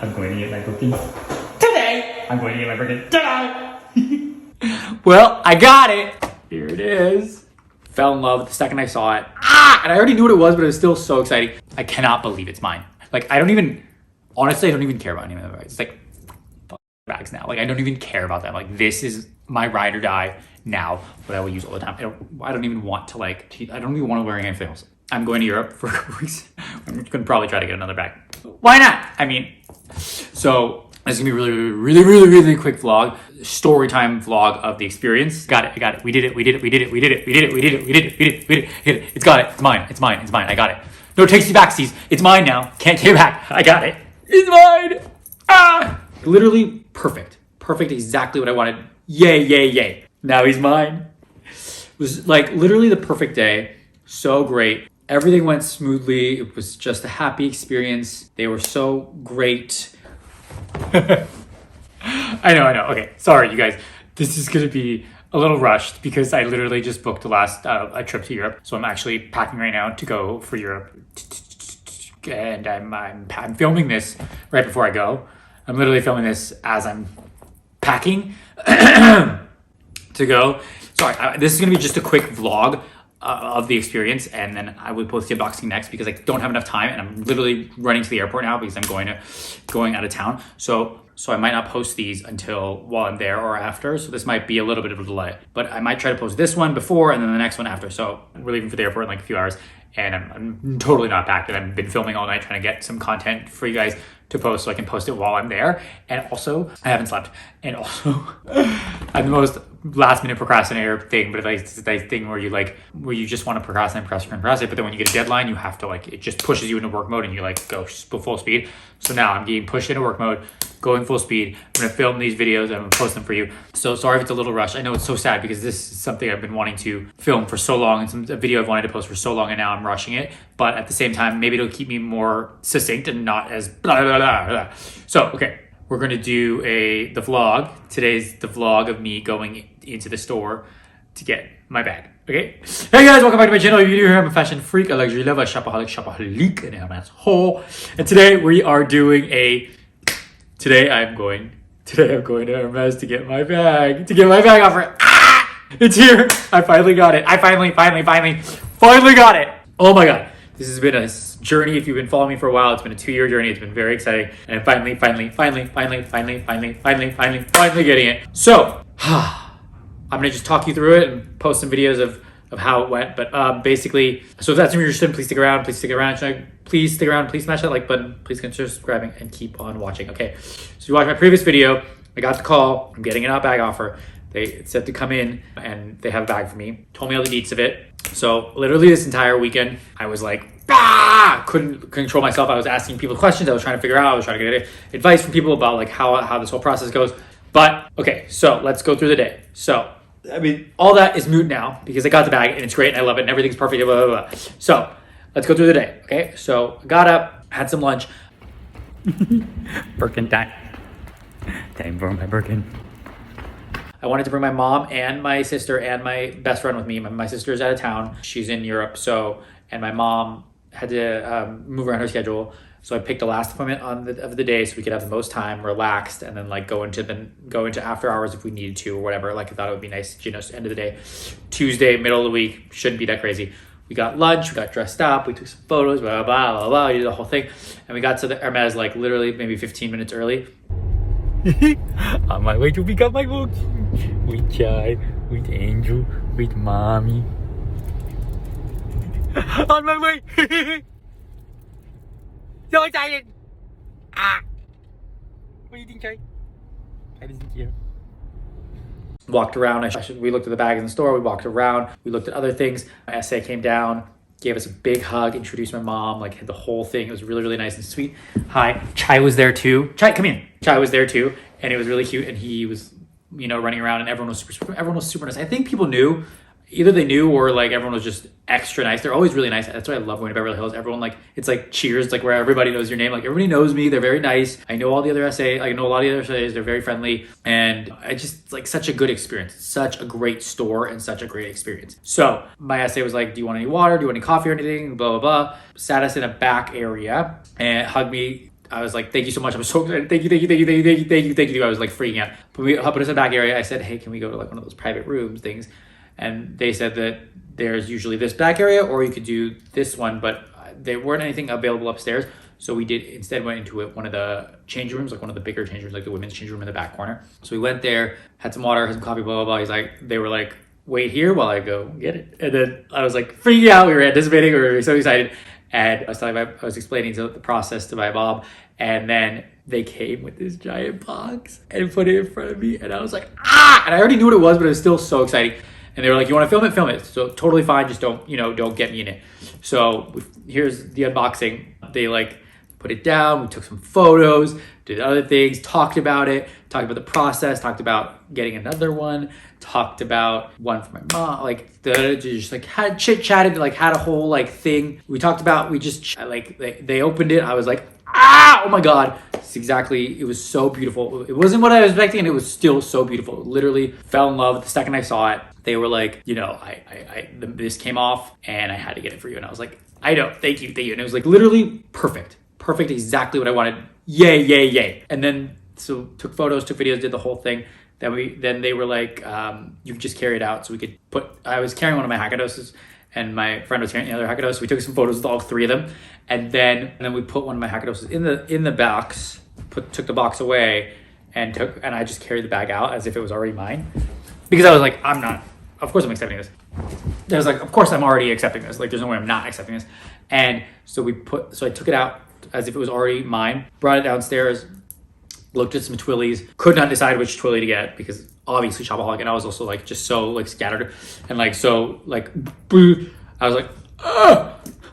I'm going to get my Birkin today. I'm going to get my Birkin today. Well, I got it. Here it is. Fell in love the second I saw it. And I already knew what it was, but it was still so exciting. I cannot believe it's mine. Like, honestly, I don't even care about any of the bags. It's like, fuck bags now. Like, I don't even care about them. Like, this is my ride or die now, but I will use all the time. I don't even want to I don't even want to wear anything else. I'm going to Europe for a couple weeks. I'm going to probably try to get another bag. Why not? I mean, so this is going to be a really quick vlog, story time vlog of the experience. Got it. We did it. It's got it. It's mine. I got it. No takesy backsies. It's mine now. Can't take it back. I got it. It's mine. Literally perfect. Perfect. Exactly what I wanted. Yay. Now he's mine. It was like literally the perfect day. So great. Everything went smoothly. It was just a happy experience. They were so great. I know. Okay, sorry, you guys. This is going to be a little rushed because I literally just booked a trip to Europe. So I'm actually packing right now to go for Europe. And I'm filming this right before I go. I'm literally filming this as I'm packing to go. Sorry, this is going to be just a quick vlog of the experience, and then I will post the unboxing next because I don't have enough time and I'm literally running to the airport now because I'm going out of town. So I might not post these until while I'm there or after. So this might be a little bit of a delay, but I might try to post this one before and then the next one after. So we're leaving for the airport in like a few hours and I'm totally not packed, and I've been filming all night trying to get some content for you guys to post so I can post it while I'm there. And also I haven't slept, and also I'm the most last minute procrastinator thing, but it's that thing where you just want to procrastinate, but then when you get a deadline, you have to it just pushes you into work mode and you go full speed. So now I'm getting pushed into work mode, going full speed. I'm gonna film these videos and I'm gonna post them for you. So sorry if it's a little rushed. I know it's so sad because this is something I've been wanting to film for so long, and a video I've wanted to post for so long, and now I'm rushing it. But at the same time, maybe it'll keep me more succinct and not as blah, blah, blah, blah. So, okay. We're gonna do the vlog. Today's the vlog of me going into the store to get my bag. Okay. Hey guys, welcome back to my channel. If you're new here, I'm a fashion freak, a luxury lover, a shopaholic, and Hermes hole. And today we are doing Today I'm going to Hermes to get my bag. Offer. It's here. I finally got it. I finally got it. Oh my god. This has been a journey. If you've been following me for a while, it's been a 2-year journey. It's been very exciting. And finally getting it. So, I'm going to just talk you through it and post some videos of how it went. But basically, so if that's interesting, please stick around. Please stick around. Please stick around. Please smash that like button. Please consider subscribing and keep on watching. Okay, so you watched my previous video. I got the call. I'm getting an out bag offer. They said to come in and they have a bag for me. Told me all the deets of it. So literally this entire weekend, I was like, couldn't control myself. I was asking people questions. I was trying to figure out. I was trying to get advice from people about how this whole process goes. But okay, so let's go through the day. So I mean, all that is moot now because I got the bag and it's great and I love it and everything's perfect. Blah, blah, blah. So let's go through the day. Okay, so got up, had some lunch. Birkin time. Time for my Birkin. I wanted to bring my mom and my sister and my best friend with me. My sister's out of town. She's in Europe. And my mom had to move around her schedule. So I picked the last appointment of the day so we could have the most time, relaxed, and then go into after hours if we needed to or whatever. I thought it would be nice, end of the day. Tuesday, middle of the week, shouldn't be that crazy. We got lunch, we got dressed up, we took some photos, blah, blah, blah, blah, we did the whole thing. And we got to the Hermes literally maybe 15 minutes early. On my way to pick up my book with Chai, with Angel, with Mommy. On my way. So excited. What do you think, Chai? I didn't think you. Walked around. We looked at the bags in the store. We walked around. We looked at other things. My SA came down, gave us a big hug, introduced my mom, had the whole thing. It was really, really nice and sweet. Hi. Chai was there too. Chai, come in. Chai was there too. And it was really cute. And he was, running around, and everyone was super nice. I think people knew. Either they knew or everyone was just extra nice. They're always really nice. That's why I love going to Beverly Hills. Everyone it's cheers, where everybody knows your name. Everybody knows me. They're very nice. I know all the other SA. I know a lot of the other SAs. They're very friendly. And I just such a good experience. Such a great store and such a great experience. So my SA was like, do you want any water? Do you want any coffee or anything? Blah, blah, blah. Sat us in a back area and hugged me. I was like, thank you so much. I'm so excited. Thank you, thank you, thank you, thank you, thank you, thank you, thank you. I was like freaking out. But we put us in the back area. I said, hey, can we go to like one of those private rooms things? And they said that there's usually this back area, or you could do this one, but there weren't anything available upstairs. So we did instead went into one of the change rooms, like one of the bigger change rooms, like the women's change room in the back corner. So we went there, had some water, had some coffee, blah, blah, blah. He's like, they were like, wait here while I go get it. And then I was like freaking out. We were anticipating, we were so excited. And I was explaining the process to my mom, and then they came with this giant box and put it in front of me, and I was like, ah! And I already knew what it was, but it was still so exciting. And they were like, you want to film it? Film it. So totally fine. Just don't get me in it. So here's the unboxing. They like put it down. We took some photos, did other things, talked about it, talked about the process, talked about getting another one, talked about one for my mom, like just like had chit chatted, like had a whole like thing. We talked about, they opened it. I was like, ah, oh my God. It was so beautiful. It wasn't what I was expecting, and it was still so beautiful. Literally fell in love the second I saw it. They were like, this came off and I had to get it for you. And I was like, I know, thank you. And it was like literally perfect, exactly what I wanted. Yay, yay, yay. And then, so took photos, took videos, did the whole thing. Then they were like, you could just carry it out. So we could I was carrying one of my hackadoses, and my friend was carrying the other hackados. So we took some photos with all three of them. And then we put one of my hackadoses in the box, took the box away, and I just carried the bag out as if it was already mine. Because I was like, of course I'm accepting this. I was like, of course I'm already accepting this. Like, there's no way I'm not accepting this. And so I took it out as if it was already mine, brought it downstairs, looked at some twillies, could not decide which twilly to get because obviously shopaholic, and I was also like just so like scattered and like so like I was like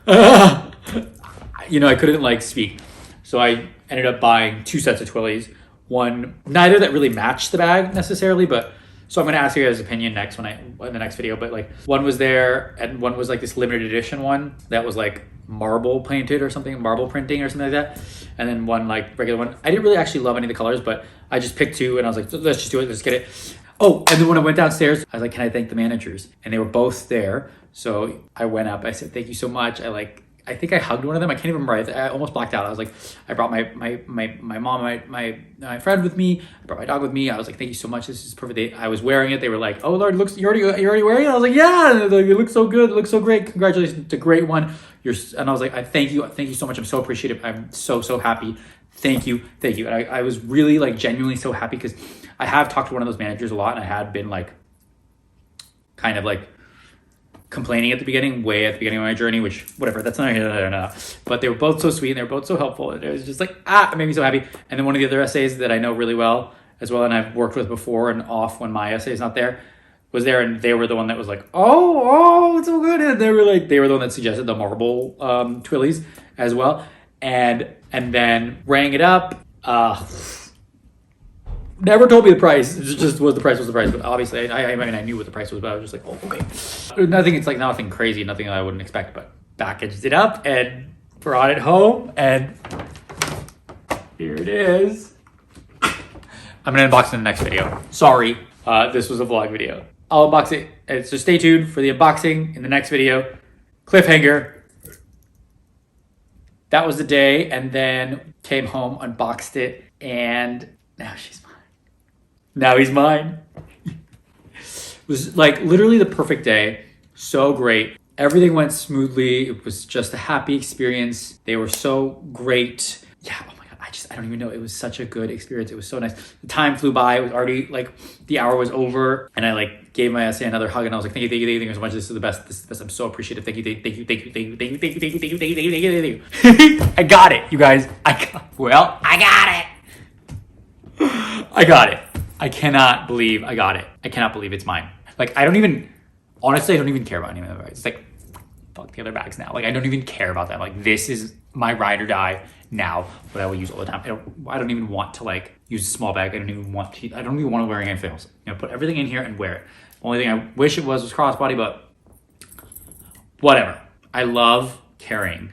I couldn't like speak. So I ended up buying 2 sets of twillies. Neither that really matched the bag necessarily, but so I'm gonna ask you guys' opinion in the next video. But like one was there, and one was like this limited edition one that was like marble painted or something, marble printing or something like that. And then one like regular one. I didn't really actually love any of the colors, but I just picked 2 and I was like, let's just do it, let's get it. Oh, and then when I went downstairs, I was like, can I thank the managers? And they were both there. So I went up, I said, thank you so much. I think I hugged one of them. I can't even remember. I almost blacked out. I was like, I brought my mom, my friend with me. I brought my dog with me. I was like, thank you so much. This is perfect. I was wearing it. They were like, oh Lord, you're already wearing it? I was like, yeah. And like, it looks so good. It looks so great. Congratulations. It's a great one. And I was like, thank you so much. I'm so appreciative. I'm so happy. Thank you. And I was really like genuinely so happy because I have talked to one of those managers a lot, and I had been like kind of like complaining at the beginning of my journey, which whatever, that's not no. But they were both so sweet and they were both so helpful, and it was just like it made me so happy. And then one of the other essays that I know really well as well, and I've worked with before and off when my essay is not there, was there, and they were the one that was like, oh, it's so good. And they were the one that suggested the marble twillies as well, and then rang it up. Never told me the price. It just was the price. But obviously, I mean, I knew what the price was, but I was just like, oh, okay. It's like nothing crazy, nothing that I wouldn't expect, but packaged it up and brought it home, and here it is. I'm gonna unbox it in the next video. Sorry, this was a vlog video. I'll unbox it. So stay tuned for the unboxing in the next video. Cliffhanger. That was the day, and then came home, unboxed it, and now she's mine. Now he's mine. It was like literally the perfect day. So great. Everything went smoothly. It was just a happy experience. They were so great. Yeah, oh my God. I don't even know. It was such a good experience. It was so nice. The time flew by. It was already like the hour was over, and I like gave my essay another hug, and I was like, thank you so much. This is the best. I'm so appreciative. Thank you. I got it, you guys. I got it. I cannot believe I got it. I cannot believe it's mine. Like, honestly, I don't even care about any of the bags. It's like, fuck the other bags now. Like, I don't even care about that. Like, this is my ride or die now, what I will use all the time. I don't even want to like use a small bag. I don't even want to wear anything else. Put everything in here and wear it. Only thing I wish it was crossbody, but whatever. I love carrying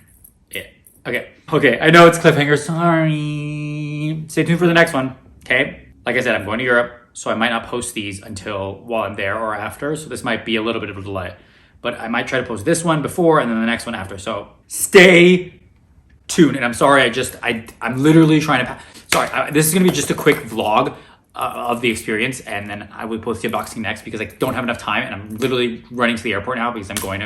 it. Okay, I know it's cliffhanger. Sorry. Stay tuned for the next one, okay? Like I said, I'm going to Europe, so I might not post these until while I'm there or after. So this might be a little bit of a delay, but I might try to post this one before and then the next one after. So stay tuned. And I'm sorry, I'm literally trying to, sorry, this is gonna be just a quick vlog of the experience, and then I will post the unboxing next because I don't have enough time, and I'm literally running to the airport now because I'm going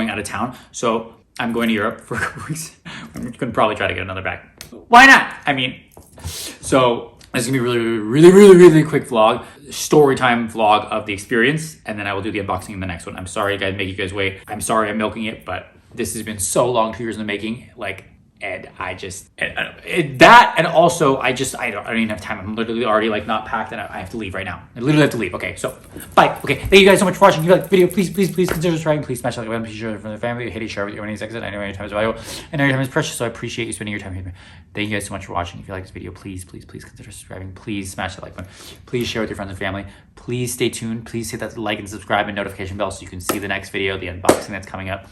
out of town. So I'm going to Europe for a couple weeks. I'm gonna probably try to get another bag. Why not? I mean, so this is gonna be really quick vlog, story time vlog of the experience, and then I will do the unboxing in the next one. I'm sorry, guys, make you guys wait. I'm sorry I'm milking it, but this has been so long, 2 years in the making. Like, and I just, that, and also I don't even have time. I'm literally already like not packed, and I have to leave right now. I literally have to leave. Okay, so bye. Okay, thank you guys so much for watching. If you like the video, please consider subscribing. Please smash that like button. Please share it from the family. Hate it, share with your money's exit. I know your time is valuable, and your time is precious, so I appreciate you spending your time here. Thank you guys so much for watching. If you like this video, please consider subscribing. Please smash that like button. Please share with your friends and family. Please stay tuned. Please hit that like and subscribe and notification bell so you can see the next video, the unboxing that's coming up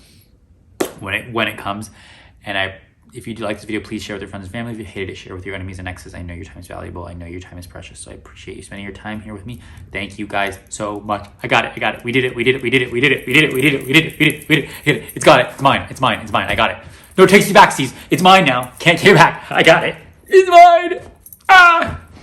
when it comes. And if you do like this video, please share with your friends and family. If you hated it, share with your enemies and exes. I know your time is valuable. I know your time is precious. So I appreciate you spending your time here with me. Thank you guys so much. I got it. We did it. It's got it. It's mine. I got it. No takesy backsies. It's mine now. Can't take it back. I got it. It's mine. Ah!